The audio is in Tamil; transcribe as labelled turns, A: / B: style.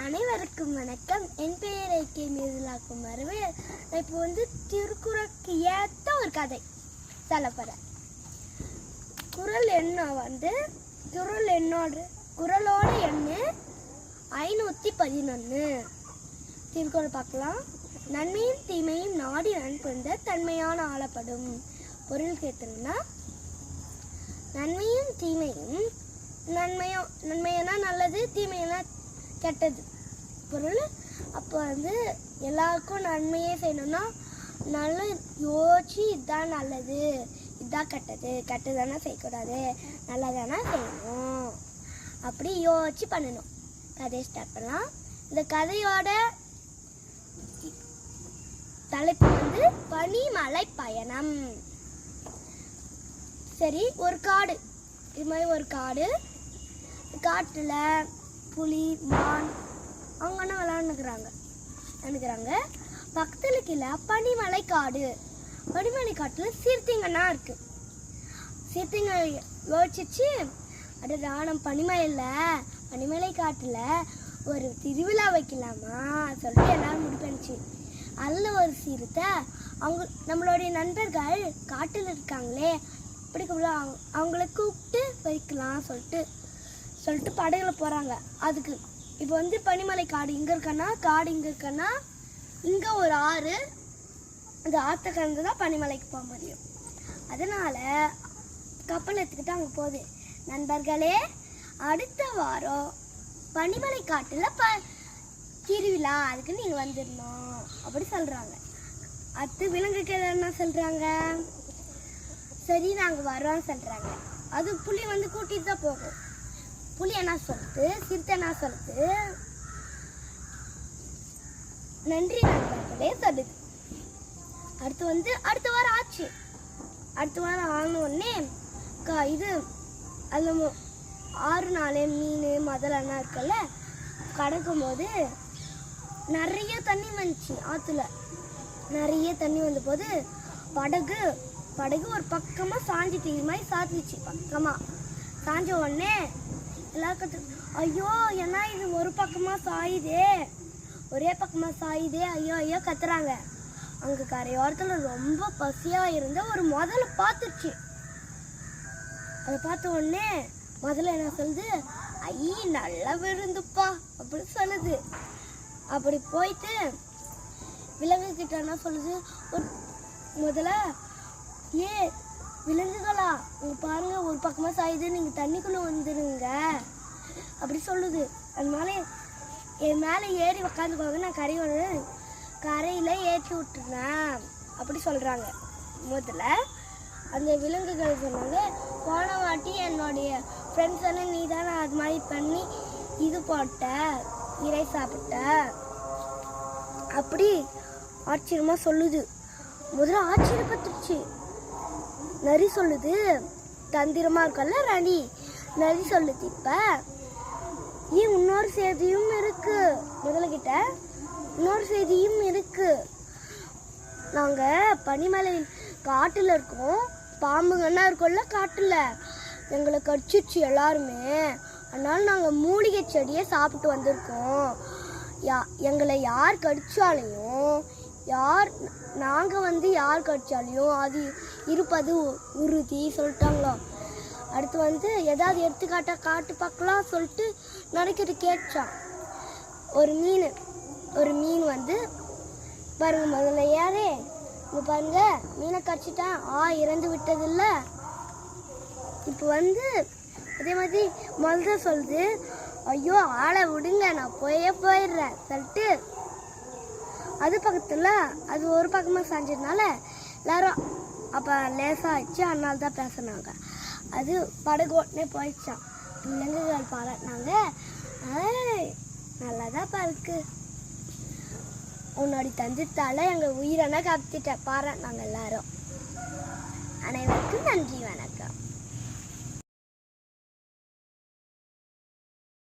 A: அனைவருக்கும் வணக்கம். என் பெயர் ஐக்கிய மீதுலாக்கும் வரவே. இப்போ திருக்குறளுக்கு ஏற்ற ஒரு கதை சொல்ல போகிறேன். குறளோட எண்ணு 511. திருக்குறள் பார்க்கலாம். நன்மையும் தீமையும் நாடி நண்புண்ட தன்மையான ஆளப்படும். பொருள் கேட்டோம்னா, நன்மையும் தீமையும், நன்மையான நல்லது, தீமையான கெட்டது. பொருள் அப்போ எல்லாருக்கும் நன்மையே செய்யணும்னா நல்லா யோசிச்சு இதுதான் நல்லது, இதுதான் கெட்டது, கெட்டதானா செய்யக்கூடாது, நல்லதானா செய்யணும், அப்படி யோசிச்சு பண்ணணும். கதையை ஸ்டார்ட் பண்ணலாம். இந்த கதையோட தலைப்பு பனிமலை பயணம். சரி, ஒரு காடு, இது மாதிரி ஒரு காட்டுல புலி மான் அவங்கன்னா விளையாண்டுக்கிறாங்க. பக்கத்துல கீழே பனிமலை காட்டுல சிறுத்தைங்கன்னா இருக்கு. சிறுத்தைங்க யோசிச்சு, நம்ம பனிமலை காட்டுல ஒரு திருவிழா வைக்கலாமா சொல்லிட்டு எல்லாரும் முடிப்பேச்சு. அதில் ஒரு சிறுத்தை நம்மளுடைய நண்பர்கள் காட்டில் இருக்காங்களே, அப்படி அவங்கள கூப்பிட்டு வைக்கலாம் சொல்லிட்டு படகுல போகிறாங்க. அதுக்கு இப்போ பனிமலை காடு இங்கே இருக்கன்னா இங்கே ஒரு ஆறு, அந்த ஆற்றை கடந்து தான் பனிமலைக்கு போக முடியும். அதனால் கப்பல் எடுத்துக்கிட்டு அங்கே போகுது. நண்பர்களே, அடுத்த வாரம் பனிமலை காட்டில் திருவிழா, அதுக்கு நீங்கள் வந்துடணும் அப்படி சொல்கிறாங்க. அடுத்து விலங்குக்கு என்ன சொல்கிறாங்க, சரி நாங்கள் வரோன்னு சொல்கிறாங்க. அது புலி கூட்டிகிட்டு தான் போகும். புலி என்ன சொல்லுது, சிறுத்தை என்ன சொல்லுது, நன்றி நண்பர்களே சொல்லுது. அடுத்த வாரம் ஆச்சு. அடுத்த வாரம் ஆன உடனே அதில் 6 நாள் மீன் முதலெல்லாம் இருக்குல்ல, கடக்கும் போது நிறைய தண்ணி வந்துச்சு. ஆற்றுல நிறைய தண்ணி வந்த போது படகு ஒரு பக்கமாக சாஞ்சிட்டு, இது மாதிரி சாத்திச்சு. பக்கமாக சாஞ்ச உடனே எல்லாருக்கும், ஐயோ என்ன இது ஒரு பக்கமாக சாயுதே, ஒரே பக்கமாக சாயுதே, ஐயோ கத்துறாங்க. அங்கே கரையோரத்தில் ரொம்ப பசியாக இருந்த ஒரு முதல்ல பார்த்துச்சு. அதை பார்த்த உடனே முதல்ல என்ன சொல்லுது, நல்லா விருந்துப்பா அப்படி சொல்லுது. அப்படி போயிட்டு விலங்கு கிட்ட என்ன சொல்லுது, முதல்ல விலங்குகளா உங்க பாருங்க ஒரு பக்கமா சாயுது, நீங்க தண்ணிக்குள்ள வந்துருங்க அப்படி சொல்லுது. அதனால என் மேலே ஏறி உக்காந்துக்கோங்க, நான் கரையில ஏற்றி விட்டுருந்தேன் அப்படி சொல்றாங்க. முதல்ல அந்த விலங்குகள் சொன்னாங்க, போன வாட்டி என்னுடைய ஃப்ரெண்ட்ஸ் எல்லாம் நீ தானே அது மாதிரி பண்ணி இது போட்ட, இறை சாப்பிட்ட அப்படி ஆச்சரியமா சொல்லுது. முதல்ல ஆச்சரியப்பட்டுருச்சு. நரி சொல்லுது, தந்திரமா இருக்கல நரி சொல்லுது, இப்ப இன்னொரு செய்தியும் இருக்கு. முதல்ல கிட்ட இன்னொரு செய்தியும் இருக்கு. நாங்க பனிமலை காட்டுல இருக்கோம், பாம்புங்கன்னா இருக்கும்ல காட்டுல, எங்களை கடிச்சிச்சு எல்லாருமே. அதனால நாங்க மூலிகை செடியை சாப்பிட்டு வந்திருக்கோம். எங்களை யார் கடிச்சாலையும் நாங்கள் யார் கடிச்சாலையும் அது இருப்பது உறுதி சொல்லிட்டாங்களோ. அடுத்து ஏதாவது எடுத்துக்காட்டா காட்டு பார்க்கலாம் சொல்லிட்டு நடக்கிட்டு கேட்டான். ஒரு மீன் பாருங்க, முதல்ல யாரே இங்கே பாருங்க, மீனை கடிச்சிட்டான், இறந்து விட்டதில்ல. இப்போ அதே மாதிரி முதல்ல சொல்லுது, ஐயோ ஆளை விடுங்க, நான் போயிடுறேன் சொல்லிட்டு அது பக்கத்தில் அது ஒரு பக்கமாக சாஞ்சதுனால எல்லாரும் அப்போ லேசாக ஆச்சு. அதனால தான் பேசுனாங்க. அது படகு ஓட்டுனே போயிடுச்சான். விலங்குகள் பாராட்டினாங்க, நல்லாதான்ப்பா இருக்கு, உன்னோட தந்திரத்தால எங்கள் உயிரென காத்துட்ட பாராட்டினாங்க எல்லாரும். அனைவருக்கும் நன்றி, வணக்கம்.